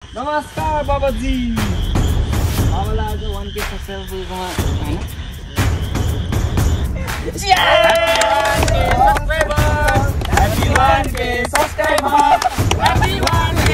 नमस्कार बाबाजी। बाबालाई आज 1K सब्सक्राइबर पुगेकोमा हैन Happy 1K subscriber. Happy 1K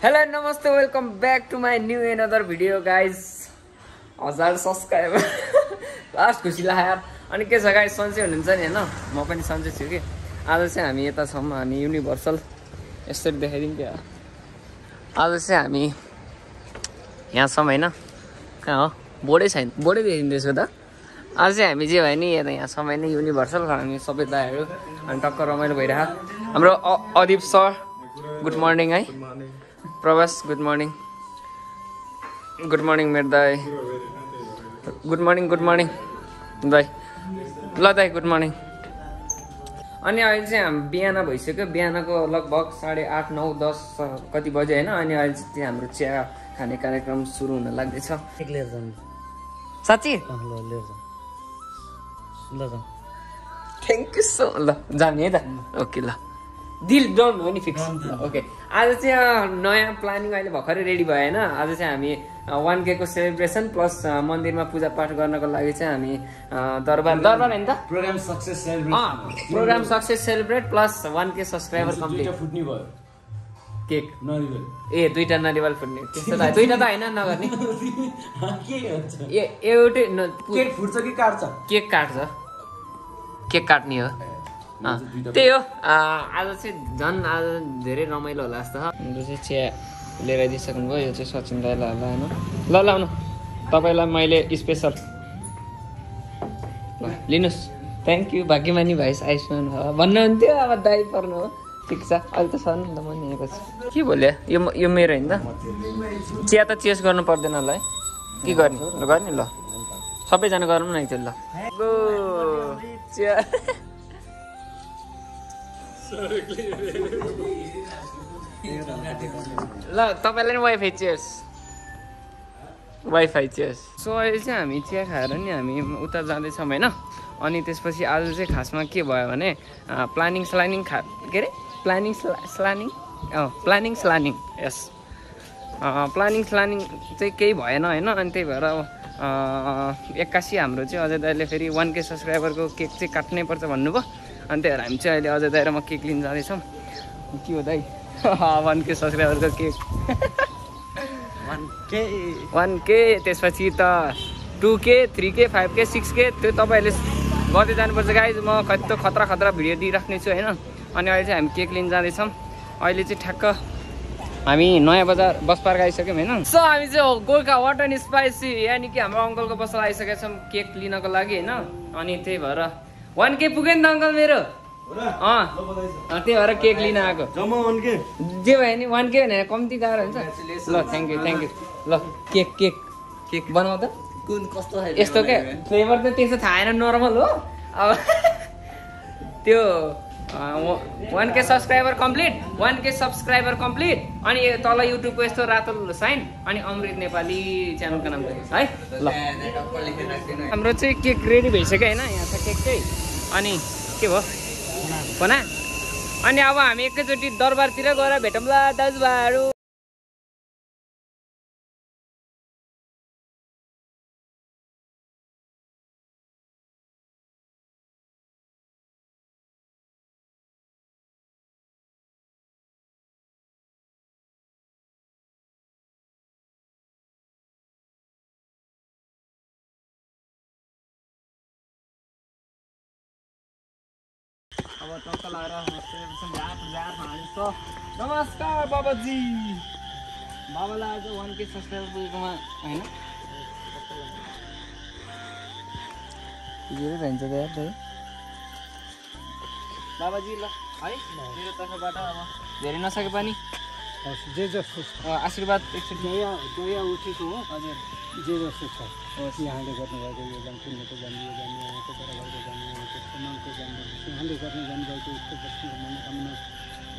Hello, namaste, welcome back to my new another video guys. 1000 subscriber last खुसी लाग्यो यार। अनि के छ गाइस, सन्चै हुनुहुन्छ नि हैन? म पनि सन्चै छु कि। आज चाहिँ हामी यता छौँ, हामी युनिभर्सल यसरी देखाइदिन्छु यार। आज चाहिँ हामी यहाँ छौँ हैन? कहाँ हो? बोर्डै छैन, बोर्डै देखिँदैछ त। आज चाहिँ हामी जे भयो नि यहाँ छौँ हैन, युनिभर्सल। हामी सबै दाइहरू अनि टक्क रमाइलो भइरहेको। हाम्रो अदीप सर गुड मर्निङ है। प्रवास गुड मर्निङ। गुड मर्निङ मेरो दाइ। गुड मर्निङ दाइ। ल दाइ गुड मर्निङ। अनि अहिले चाहिँ हामी बिहान भइसक्यो। बिहानको लगभग 8:30, 9, 10 कति बज्यो होइन। अनि अहिले चाहिँ हाम्रो चिया खाने कार्यक्रम सुरु हुन लाग्दैछ। साँच्ची थ्याङ्क यू सो। ल जाने है त। ओके ल दिल डन हो नि फिक्स। ओके आज चाहिँ नयाँ प्लानिङ अहिले भर्खरै रेडी भयो होइन। आज चाहिँ हामी 1K को सेलिब्रेसन प्लस मन्दिरमा पूजापाठ गर्नको लागि चाहिँ हामी दरबार होइन त program success celebrate plus 1K subscriber complete. Cake ए दुईटा नरिवल फुट्ने त्यस्तो त दुईटा त होइन नगर्ने। एउटै केक फुट्छ कि काट्छ? केक काट्छ, केक काट्ने हो। त्यही हो। आज चाहिँ झन् आज धेरै रमाइलो होला जस्तो छ। जो चाहिँ चिया लिएर आइदिइसक्नु भयो। यो चाहिँ सचिन दाइलाई होला होइन। ल लाउनु तपाईँलाई मैले स्पेसल ल लिनुहोस्। Thank you. भाग्यमानी भाइस आइसक्नु भयो भन्नुहुन्थ्यो। अब दाइ पर्नु हो। ठिक छ अहिले त छ नि त म निएको छु। के बोल्यो यो मेरो होइन त। चिया त चेस गर्नु पर्दैन होला है। के गर्ने ल गर्ने ल सबैजना गरौँ न एकचोटि ल। चिया ल तपाईँलाई नि वाइफाई चेयर्स। सो अहिले चाहिँ हामी चिया खाएर नि हामी उता जाँदैछौँ होइन। अनि त्यसपछि आज चाहिँ खासमा के भयो भने प्लानिङ यस प्लानिङ चाहिँ केही भएन होइन। अनि त्यही भएर 81 हाम्रो चाहिँ अजय दाइले फेरि 1K सब्सक्राइबरको केक चाहिँ काट्नै पर्छ भन्नुभयो। अनि त्यही भएर हामी चाहिँ अहिले अजय दाइ र म केक लिन जाँदैछौँ। के हो दाइ 1K सब्सक्राइबरको केक 1K त्यसपछि त 2K 3K 5K 6K त्यो तपाईँहरूले गर्दै जानुपर्छ गाइज। म खतरा भिडियो दिइराख्ने छु होइन। अनि अहिले चाहिँ हामी केक लिन जाँदैछौँ। अहिले चाहिँ ठ्याक्क हामी नयाँ बजार बस पार्क आइसक्यौँ होइन। सो हामी चाहिँ गोर्खा हट एन्ड स्पाइसी यानि कि हाम्रो अङ्कलको बसमा आइसकेका छौँ केक लिनको लागि होइन। अनि त्यही भएर 1K पुग्यो नि त अङ्कल मेरो। त्यही भएर केक लिन आएको। जे भयो नि 1K भनेर कम्ती गाह्रो हुन्छ। ल थ्याङ्क यू ल केक बनाऊ त। कुन कस्तो यस्तो क्या फ्लेभर त त्यस्तो थाहा छैन, नर्मल हो। अब त्यो 1K सब्सक्राइबर कम्प्लिट अनि तल युट्युबको यस्तो रातो साइन अनि अमृत नेपाली च्यानलको नाम है ल। हाम्रो चाहिँ केक रेडी भइसक्यो होइन। यहाँ छ केक चाहिँ। अनि के भयो बना। अनि अब हामी एकैचोटि दरबारतिर गएर भेटौँला दाजुभाइहरू। अब टक्क लगाएर नमस्कार बाबाजी। बाबालाई आज 1K सब्सक्राइबर पुगेकोमा होइन धेरै रहन्छ त यार बाबाजी। ल है मेरो तर्फबाट अब धेरै नसके पनि जे जस्तो आशीर्वाद एकचोटि दया उठेको हो। हजुर जे जस्तो छ यहाँले गर्नुभएको योगदान पुण्यको जान्ने यहाँको बराबरको जान्ने यहाँको सम्मानको जान्ने यहाँले गर्न जानुभएको उसको वस्तुको मनोकामना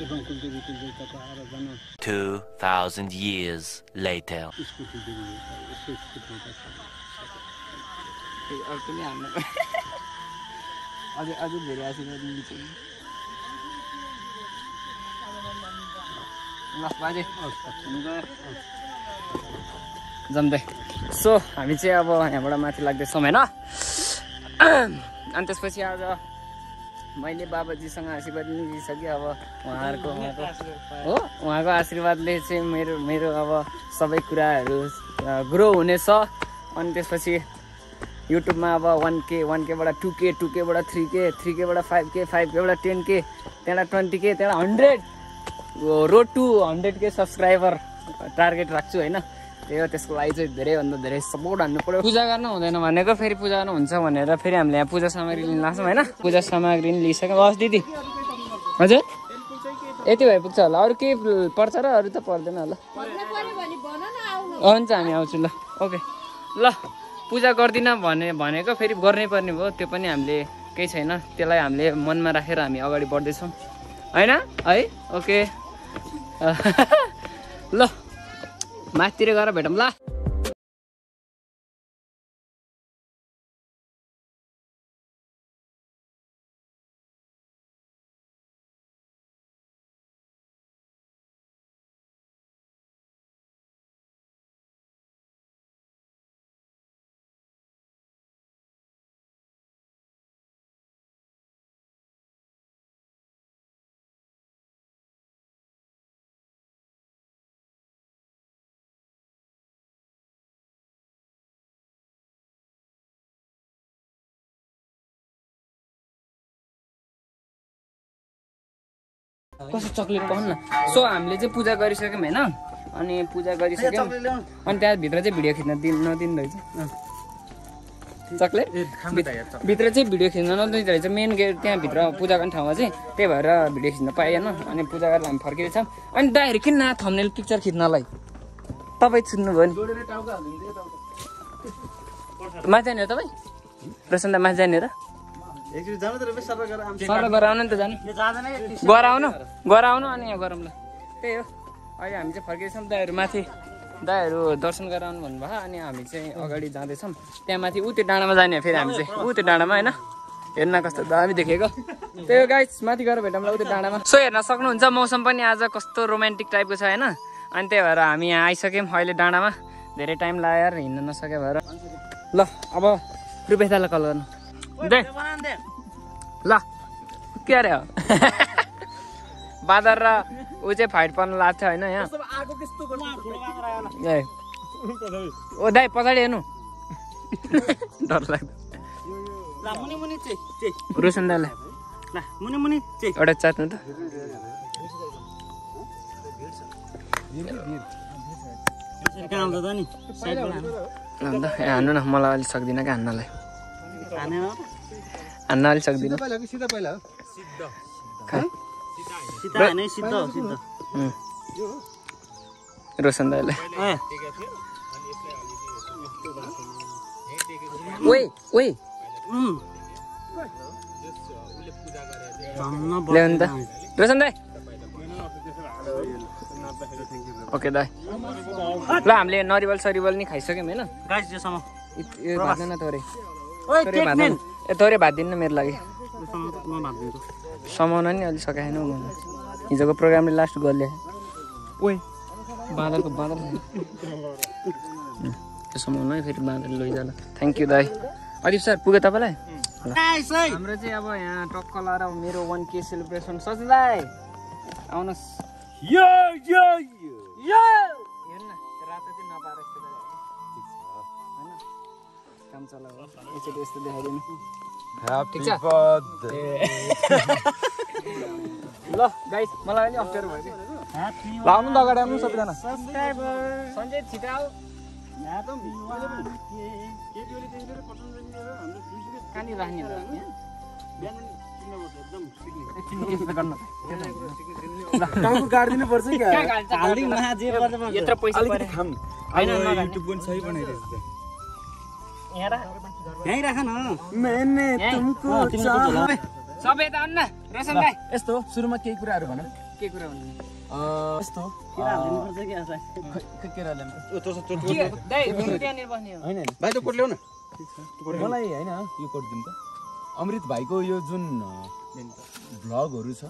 2,000 years later. अझै धेरै आशीर्वाद दिन्छ ल बाजे जम्दै सो हामी चाहिँ अब यहाँबाट माथि लाग्दैछौँ होइन अनि त्यसपछि आज मैले बाबाजीसँग आशीर्वाद पनि लिइसकेँ अब उहाँको आशीर्वादले चाहिँ मेरो अब सबै कुराहरू ग्रो हुनेछ अनि त्यसपछि युट्युबमा अब 1K बाट 2K बाट 3K बाट 5K बाट 10K त्यहाँबाट 20K त्यहाँबाट 100 road to 100K subscriber target राख्छु होइन त्यही हो त्यसको लागि चाहिँ धेरैभन्दा धेरै सपोर्ट हान्नु पऱ्यो पूजा गर्नु हुँदैन भनेको फेरि पूजा गर्नु हुन्छ भनेर फेरि हामीले यहाँ पूजा सामग्री लिन लाग्छौँ होइन पूजा सामग्री पनि लिइसक्यौँ हस् दिदी हजुर यति भए पुग्छ होला अरू केही पर्छ र अरू त पर्दैन होला हुन्छ हामी आउँछु ल ओके ल पूजा गर्दिनँ भनेको फेरि गर्नै पर्ने भयो त्यो पनि हामीले केही छैन त्यसलाई हामीले मनमा राखेर हामी अगाडि बढ्दैछौँ होइन है ओके ल माथितिर गएर भेटौँ ल कस्तो चक्लेट पाउनु न सो हामीले चाहिँ पूजा गरिसक्यौँ होइन अनि पूजा गरिसक्यौँ अनि त्यहाँभित्र चाहिँ भिडियो खिच्न नदिँदो रहेछ चक्लेट भित्र चाहिँ भिडियो खिच्न नदिँदो रहेछ मेन गेट त्यहाँभित्र पूजा गर्ने ठाउँमा चाहिँ त्यही भएर भिडियो खिच्न पाइएन अनि पूजा गरेर हामी फर्किँदैछौँ अनि दाइहरू किन न थम्बनेल पिक्चर खिच्नलाई तपाईँ छुट्नुभयो नि माथि जाने हो तपाईँ प्रसन्न माथि जाने हो र सर गराउनु नि त जानु गराउनु अनि यहाँ गरौँ ल त्यही हो अहिले हामी चाहिँ फर्किँदैछौँ दाइहरू दर्शन गराउनु भन्नुभयो अनि हामी चाहिँ अगाडि जाँदैछौँ त्यहाँ माथि ऊ त्यो डाँडामा जाने हो फेरि हामी चाहिँ ऊ त्यो डाँडामा होइन हेर्न कस्तो दामी देखेको त्यही हो गाइस माथि गएर भेटौँ ल ऊ त्यो डाँडामा सो हेर्न सक्नुहुन्छ मौसम पनि आज कस्तो रोमान्टिक टाइपको छ होइन अनि त्यही भएर हामी यहाँ आइसक्यौँ अहिले डाँडामा धेरै टाइम लाग्यो हिँड्न नसके भएर ल अब रुपेदालाई कल गर्नु ल के अरे हो बाँदर र ऊ चाहिँ फाइट पर्न लाग्छ होइन यहाँ ओ दाइ पछाडि हेर्नु डर लाग्छ रोशन दाइलाई एउटा चाट्नु त अन्त हान्नु न मलाई अलिक सक्दिनँ क्या हान्नलाई हान्न अलिक सक्दिनँ रोशन दाइलाई ओइ ल्याउनु त रोशन दाइ ओके दाइ ल हामीले नरिवल सरिवल नि खाइसक्यौँ होइन भाँदैन थोरै भात दिनु मेरो लागि समाउन नि अलिक सकाएन हिजोको प्रोग्रामले लास्ट गल्ले ओइ बाँदर त्यो समाउनु है फेरि बाँदर लैजाला थ्याङ्क यू दाइ अदिप सर पुग्यो तपाईँलाई हाम्रो चाहिँ अब यहाँ टक्क लाएर मेरो 1K सेलिब्रेसन सच दाइ आउनुहोस् हेर्न रातो चाहिँ नपाएर काम चला हो एकचोटि यस्तो देखाइदिनु ठिक छ ल गाइस मलाई पनि अप्ठ्यारो भयो कि लाउनु त अगाडि आउनु सबैजना सञ्जय छिटो आऊ कहाँनिर राख्ने गाडिदिनु पर्छ यत्रो पैसा यहीँ राख न सबै त अन्न रोशन दाइ यस्तो सुरुमा केही कुराहरू भन के कुरा भन्नु यस्तो केरा हाल्नुपर्छ कि आफूलाई केरा ल्याउँ दाइ तिमी त्यहाँनिर बस्ने हो होइन भाइ त कोट ल्याउ न मलाई होइन यो कोट दिउँ त अमृत भाइको यो जुन भ्लगहरू छ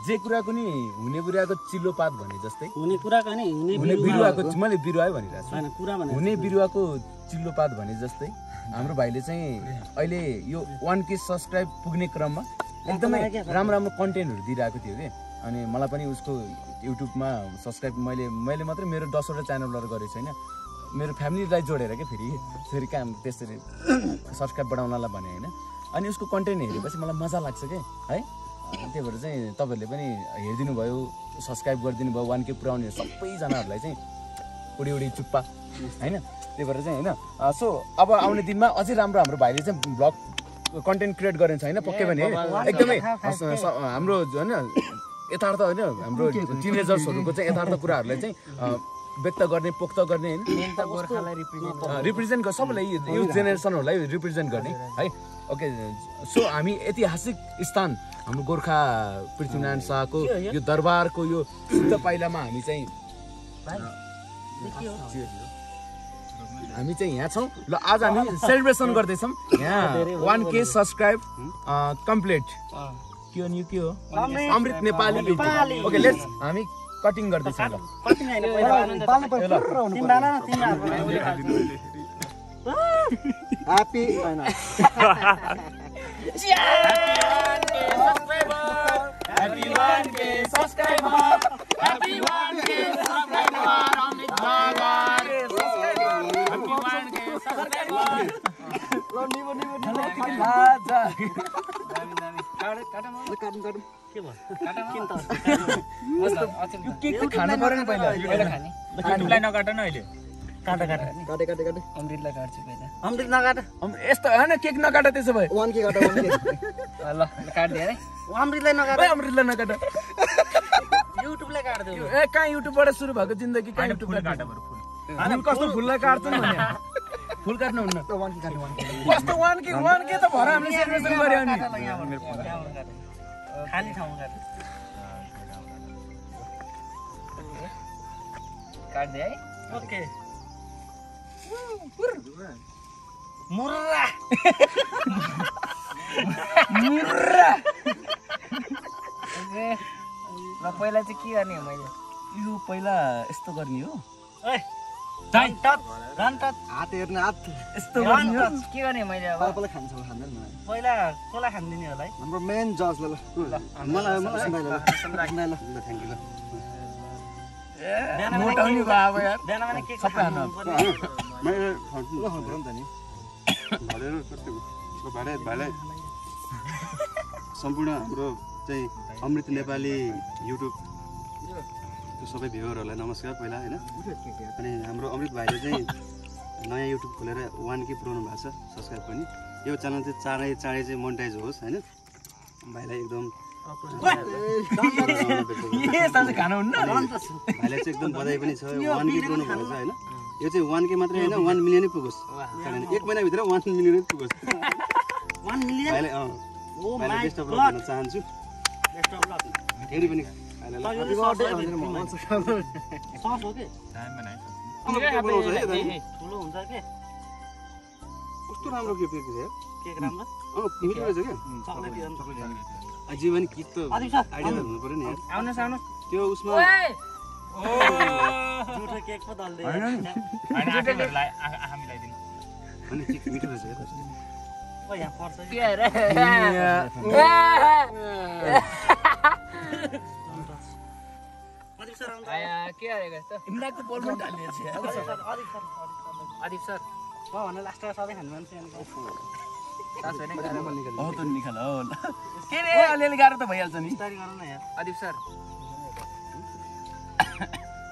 जे कुराको नि हुने कुराको चिल्लो पात भने जस्तै हुने कुराको नि हुने बिरुवाको मैले बिरुवै भनिरहेको छु हैन कुरा भने हुने बिरुवाको चिल्लो पात भने जस्तै हाम्रो भाइले चाहिँ अहिले यो 1K सब्स्क्राइब पुग्ने क्रममा एकदमै राम्रो राम्रो कन्टेन्टहरू दिइरहेको थियो कि अनि मलाई पनि उसको युट्युबमा सब्स्क्राइब मैले मात्रै मेरो 10वटा च्यानलहरू गरेको छैन मेरो फ्यामिलीलाई जोडेर के फेरि काम त्यसरी सब्स्क्राइब बढाउनलाई भने होइन अनि उसको कन्टेन्ट हेरेपछि मलाई मजा लाग्छ के है त्यही भएर चाहिँ तपाईँहरूले पनि हेरिदिनु भयो सब्स्क्राइब गरिदिनु भयो 1K पुऱ्याउने सबैजनाहरूलाई चाहिँ उडी चुप्पा होइन त्यही भएर चाहिँ होइन सो अब आउने दिनमा अझै राम्रो हाम्रो भाइले चाहिँ ब्लग कन्टेन्ट क्रिएट गरेको छ होइन पक्कै पनि एकदमै हाम्रो होइन यथार्थ होइन हाम्रो टिनेजर्सहरूको चाहिँ यथार्थ कुराहरूलाई चाहिँ व्यक्त गर्ने पोख्त गर्ने होइन रिप्रेजेन्ट सबैलाई युथ जेनेरेसनहरूलाई रिप्रेजेन्ट गर्ने है ओके सो हामी ऐतिहासिक स्थान हाम्रो गोर्खा पृथ्वीनारायण शाहको यो दरबारको यो शुद्ध पाइलामा हामी चाहिँ यहाँ छौँ ल आज हामी सेलिब्रेसन गर्दैछौँ यहाँ 1K सब्स्क्राइब कम्प्लिट के हो नि के हो अमृत नेपाली ओके लेट्स हामी कटिङ गर्दैछौँ ल कटिङ हैन पहिला ह्यापी हैन Happy 1K subscriber Happy 1K subscriber अमृत भाइ Happy 1K subscriber ल निबो काट्नु के भयो काटा किन त के खानु पर्यो नि पहिला खाने खानुलाई नकाट न अहिले काटे अमृतलाई काट्छु पहिला अमृत नकाट यस्तो हैन केक नकाट त्यसो भए 1K काट 1K ल काट्दिए है अमृतलाई नकाट अमृतलाई नकाट युट्युबले काट्दै ए कहाँ युट्युबबाट सुरु भएको जिन्दगी कहाँ युट्युबबाट काट बरु फुल फुल कस्तो फुललाई काट्छन् भने फुल काट्नु हुन्न 1K काट 1K कस्तो 1K त भर हामीले सेलिब्रेसन गर्यो अनि खाली ठाउँ काट्दे है ओके मुर्रा ल पहिला चाहिँ के गर्ने हो मैले यो पहिला यस्तो गर्ने हो हात हेर्न हात यस्तो गर्ने हो के गर्ने मैले अब पहिला खान्छ खाँदैन पहिला कसलाई खान्दिने होला है हाम्रो मेन जज ल मलाई सुनाइ ल थ्यांक यू ल मोटाउनु भयो अब यार बिहान भने के सबै हाल्नु मैले खानु पर्यो नि त नि भनेर कस्तो भाइलाई सम्पूर्ण हाम्रो चाहिँ अमृत नेपाली युट्युब सबै भ्युअरहरूलाई नमस्कार पहिला होइन अनि हाम्रो अमृत भाइले चाहिँ नयाँ युट्युब खोलेर 1K पुऱ्याउनु भएको छ सब्सक्राइब पनि यो च्यानल चाहिँ चाँडै चाहिँ मोनेटाइज होस् होइन भाइलाई एकदम भाइलाई चाहिँ एकदम बधाई पनि छ 1K पुऱ्याउनु भएको छ होइन यो चाहिँ 1K मात्रै होइन 1 मिलियन नै पुगोस् एक महिनाभित्र 1 मिलियन नै पुगोस् 1 मिलियन भाइलाई भाइलाई बेस्ट अफ लक भन्न चाहन्छु फेरि पनि कस्तो राम्रो केक राम्रो मिठो रहेछ क्या जीवन किक त आइडिया त हुनु पर्यो नि आउनुहोस् त्यो उसमा केक पो दल्दै अनि केक मिठो रहेछ यहाँ पर्छ के अरे इमराको बोल पनि हालिएको छ आदिप सर म भने लास्टमा सधैँ खानु मान्छे हो त निकाल हो के रे अलिअलि गाह्रो त भइहाल्छ नि बिस्तारै गरौँ न यार आदिप सर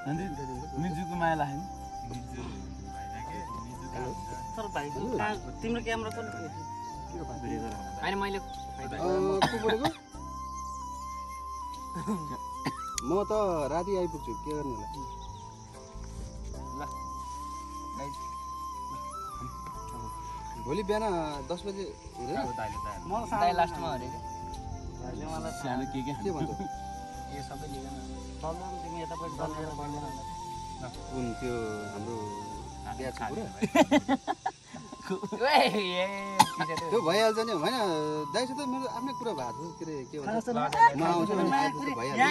अनि मिजुको माया लाग्यो सर भाइ तिम्रो क्यामेरा कुन हैन मैले म त राति आइपुग्छु के गर्ने ल भोलि बिहान 10 बजे हुँदैन म साढे लास्टमा हरे सानो के भन्छ कुन त्यो हाम्रो बिहाको कुरा त्यो भइहाल्छ नि होइन दाइसो त मेरो आफ्नै कुरा भएको के अरे के भन्छ म आउँछु भने आइपुग्छ भइहाल्छ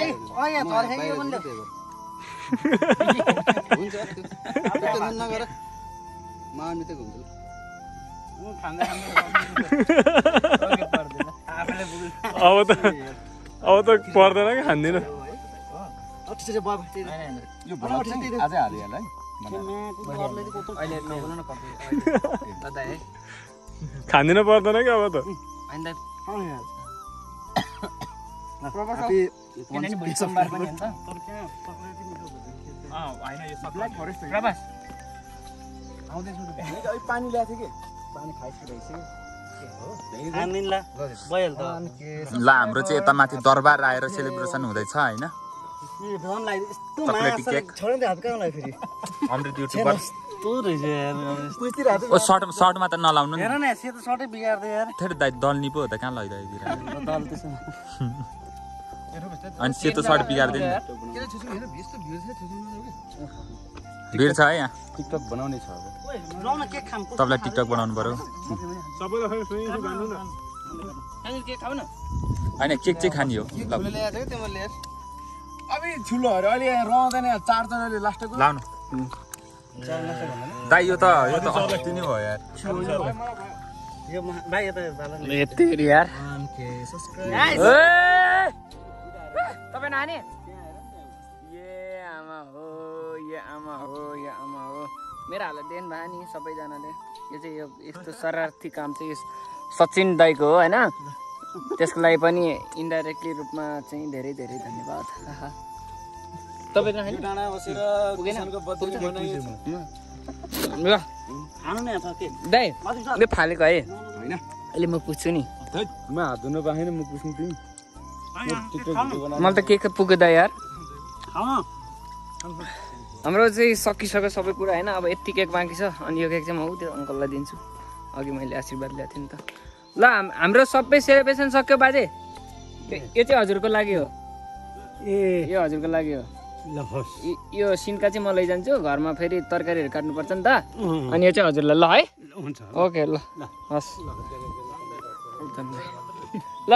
हुन्छ टेन्सन नगर म आउने त घुम्छु अब त पर्दैन कि खाँदिनँ यो भ्लग चाहिँ आजै हाल्यो होला है खाँदिन पर्दैन कि अब त पानी ल्याएको थियो कि पानी खाइसकेको ल हाम्रो चाहिँ यता माथि दरबार आएर सेलिब्रेसन हुँदैछ होइन चकलेटी केक अमृत युट्युबर ओ सर्टमा त नलाउनु नि थेट दाइ दल्नी पो हो त कहाँ लैदिएर अनि सेतो सर्ट बिगार्दैन भिड छ है यहाँ टिकटक बनाउने छ तपाईँलाई टिकटक बनाउनु पर्यो होइन केक चाहिँ खाने हो अब ठुलोहरू अहिले रहँदैन चारजनाले लास्टको लाउनु दाइ यो त अस्ति नै हो यार तपाईँ नानी आमा हो मेरो हालत देन भयो नि सबैजनाले यो चाहिँ यो यस्तो शरार्थी काम चाहिँ सचिन दाइको हो होइन त्यसको लागि पनि इन्डाइरेक्टली रूपमा चाहिँ धेरै धेरै धन्यवाद तपाईँ दाइ यो फालेको है होइन अहिले म पुग्छु नि म हात धुन पाएन म पुग्छु तिमी मलाई त के पुग्यो दाइ यार हाम्रो चाहिँ सकिसक्यो सबै कुरा होइन अब यति केक बाँकी छ अनि यो केक चाहिँ म त्यो अङ्कललाई दिन्छु अघि मैले आशीर्वाद ल्याएको थिएँ नि त ल हाम्रो सबै सेलिब्रेसन सक्यो बाजे यो चाहिँ हजुरको लागि हो ए यो हजुरको लागि हो यो सिन्का चाहिँ म लैजान्छु घरमा फेरि तरकारीहरू काट्नुपर्छ नि त अनि यो चाहिँ हजुरलाई ल है ओके ल हस् ल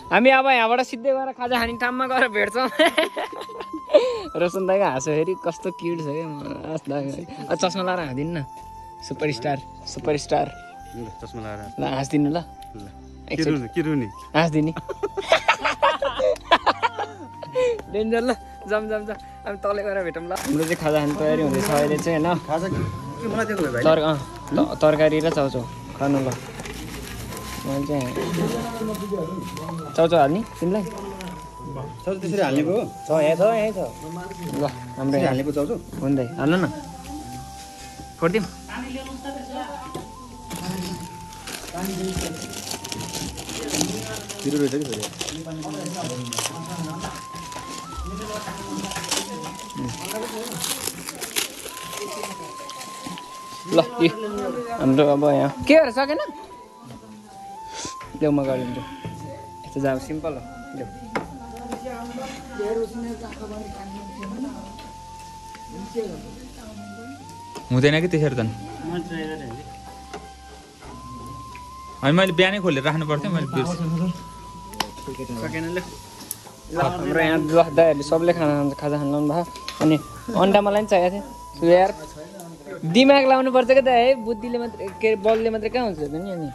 हामी अब यहाँबाट सिधै गएर खाजा खाने ठाउँमा गएर भेट्छौँ रोशन दाइको हाँसो फेरि कस्तो क्युट छ क्या चस्मा लाएर हाँसिदिनु न सुपर स्टार चस्मा लगाएर ल हाँसिदिनु ल हाँसिदिने डेन्जर ल जाम हामी तलै गएर भेटौँ ल हाम्रो चाहिँ खाजा खाने तयारी हुँदैछ अहिले चाहिँ होइन तरकारी र चाउचाउ खानु ल मैले चाहिँ चाउचाउ हाल्ने तिमीलाई त्यसरी हाल्ने पो यहीँ छ ल हाम्रो हाल्ने पो चाउचाउ हुँदै हाल्नु न फोडिदिउँ ल हाम्रो अब यहाँ के गरेर सकेन ल्याउ म गरिदिन्छु यस्तो जाऊ सिम्पल हो ल्याउ हुँदैन कि त्यसरी त अनि मैले बिहानै खोलेर राख्नु पर्थ्यो मैले सकेन ल हाम्रो यहाँ दाइहरूले सबले खाजा खानु लाउनु भयो अनि अन्डा मलाई पनि चाहिएको थियो यार दिमाग लाउनु पर्छ क्या त है बुद्धिले मात्रै के अरे बलले मात्रै कहाँ हुन्छ नि अनि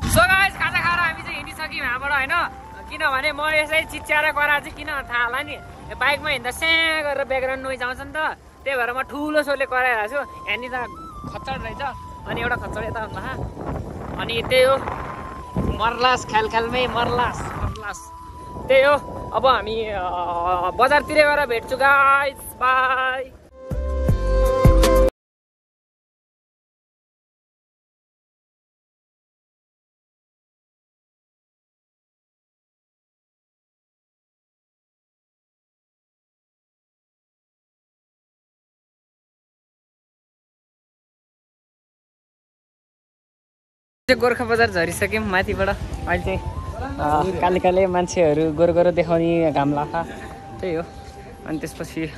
सो गाइस खाजा खाएर हामी चाहिँ हिँडिसक्यौँ यहाँबाट होइन किनभने म यसै चिच्याएर गएर चाहिँ किन थाहा होला नि बाइकमा हिँड्दा स्याँ गरेर ब्याकग्राउन्ड नोइज आउँछ नि त त्यही भएर म ठुलो सोले कराइरहेको छु यहाँनिर त खच्चड रहेछ अनि एउटा खच्चड यता आउनु अनि त्यही हो मर्लास ख्यालमै मर्लास त्यही हो अब हामी बजारतिर गएर भेट्छु गाइस बाई गोर्खा बजार झरिसक्यौँ माथिबाट अहिले चाहिँ काले काले मान्छेहरू गोरो गोरो देखाउने घाम लाखा त्यही हो। अनि त्यसपछि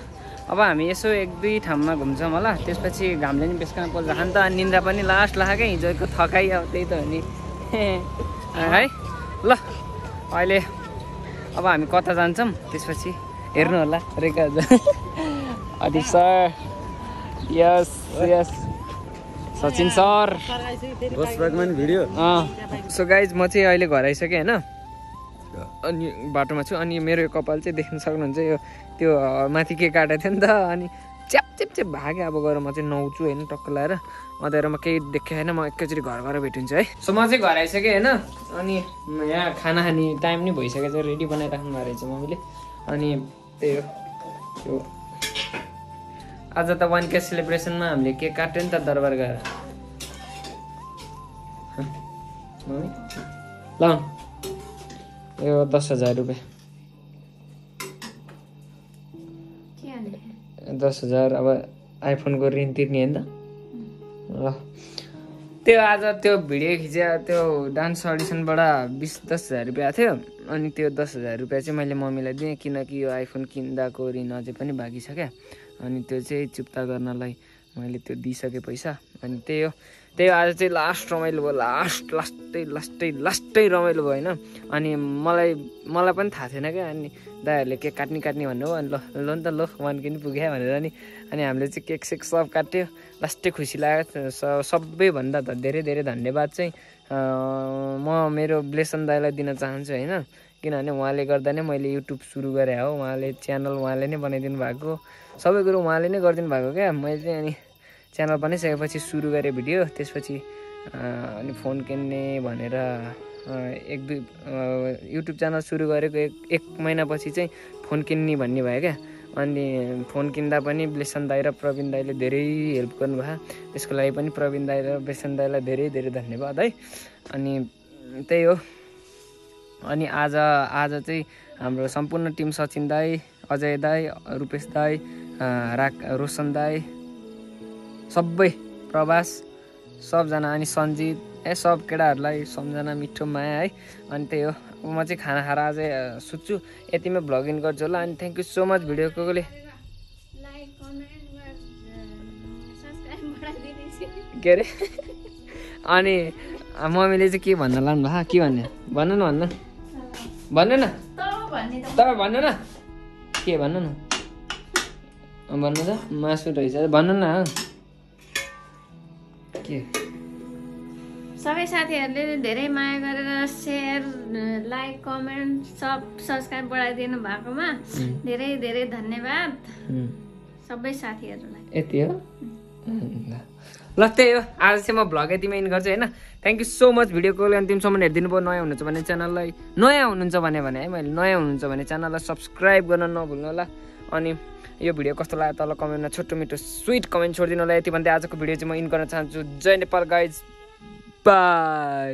अब हामी यसो 1-2 ठाउँमा घुम्छौँ होला, त्यसपछि घामले नि बेसकामा पोल्छ खान त। अनि निन्द्रा पनि लास्ट लाग्यो क्या, हिजोको थकाइ अब त्यही त हो नि है। ल अहिले अब हामी कता जान्छौँ त्यसपछि हेर्नु होला। Rekha Adip sir, yes yes Sachin sir, video. So guys म चाहिँ अहिले घर आइसकेँ होइन, अनि बाटोमा छु। अनि मेरो यो कपाल चाहिँ देख्न सक्नुहुन्छ, यो त्यो माथि के काटेको थियो नि त, अनि च्याप च्याप च्याप भाग्यो। अब गएर म चाहिँ नुहाउँछु होइन टक्क लगाएर, अँध्यारोमा केही देखेँ होइन, म एकैचोटि घर गएर भेटिन्छु है। सो म चाहिँ घर आइसकेँ होइन, अनि यहाँ खाना खाने टाइम नै भइसकेको छ, रेडी बनाइराख्नु भएको रहेछ मम्मीले। अनि त्यही हो, त्यो आज त 1K सेलिब्रेसनमा हामीले केक काट्यो नि त दरबार गएर। मम्मी ल यो 10,000 रुपियाँ, 10,000 अब आइफोनको ऋण तिर्ने होइन त। ल त्यो आज त्यो भिडियो खिच्यो, त्यो डान्स अडिसनबाट 20-10,000 रुपियाँ थियो। अनि त्यो 10,000 रुपियाँ चाहिँ मैले मम्मीलाई दिएँ, किनकि यो आइफोन किन्दाको ऋण अझै पनि बाँकी छ क्या। अनि त्यो चाहिँ चुक्ता गर्नलाई मैले त्यो दिइसकेँ पैसा। अनि त्यही हो, त्यही आज चाहिँ लास्ट रमाइलो भयो, लास्टै रमाइलो भयो होइन। अनि मलाई पनि थाहा थिएन क्या। अनि दाइहरूले केक काट्ने भन्नु हो, अनि ल नि त ल 1K नि पुग्यो भनेर नि। अनि हामीले चाहिँ केक सेक सब काट्यो, लास्टै खुसी लाग्यो। सबैभन्दा धेरै धन्यवाद चाहिँ म मेरो ब्लेसन दाइलाई दिन चाहन्छु होइन, किनभने उहाँले गर्दा नै मैले युट्युब सुरु गरेँ हो। उहाँले च्यानल उहाँले नै बनाइदिनु भएको, सबै कुरो उहाँले नै गरिदिनु भएको क्या। मैले चाहिँ अनि च्यानल बनाइसकेपछि सुरु गरेँ भिडियो, त्यसपछि अनि फोन किन्ने भनेर 1-2 युट्युब च्यानल सुरु गरेको 1 महिनापछि चाहिँ फोन किन्ने भन्ने भयो क्या। अनि फोन किन्दा पनि ब्लेसन दाइ र प्रवीण दाइले धेरै हेल्प गर्नुभयो, त्यसको लागि पनि प्रवीण दाइ र ब्लेसन दाइलाई धेरै धन्यवाद है। अनि त्यही हो। अनि आज चाहिँ हाम्रो सम्पूर्ण टिम, सचिन दाई, अजय दाई, रूपेश दाई, रोशन दाई, सबै प्रवास सबजना, अनि सञ्जित सब केटाहरूलाई सम्झना मिठो माया है। अनि त्यही हो, म चाहिँ खाना खाएर अझै सुत्छु, यतिमै भ्लग इन गर्छु होला। अनि thank you so much video कोले के अरे। अनि मम्मीले चाहिँ के भन्न लानु भयो, के भन्नु न तपाईँ भन्नु न के भन्नु न, भन्नु त मासु रहेछ भन्नु न के। सबै साथीहरूले धेरै माया गरेर सेयर, लाइक, कमेन्ट, सब सब्सक्राइब बढाइदिनु भएकोमा धेरै धन्यवाद सबै साथीहरूलाई। यति हो ल, त्यही हो। आज चाहिँ म भ्लग यतिमै इन गर्छु होइन। Thank you so much video call अन्तिमसम्म हेरिदिनु भयो। नयाँ हुनुहुन्छ भने च्यानललाई, नयाँ हुनुहुन्छ भने है मैले, नयाँ हुनुहुन्छ भने च्यानललाई सब्सक्राइब गर्न नभुल्नु होला। अनि यो भिडियो कस्तो लाग्यो तल कमेन्टमा छोटो मिठो स्विट कमेन्ट छोडिदिनु होला। यति भन्दै आजको भिडियो चाहिँ म इन गर्न चाहन्छु। जय नेपाल गाइज, बाई।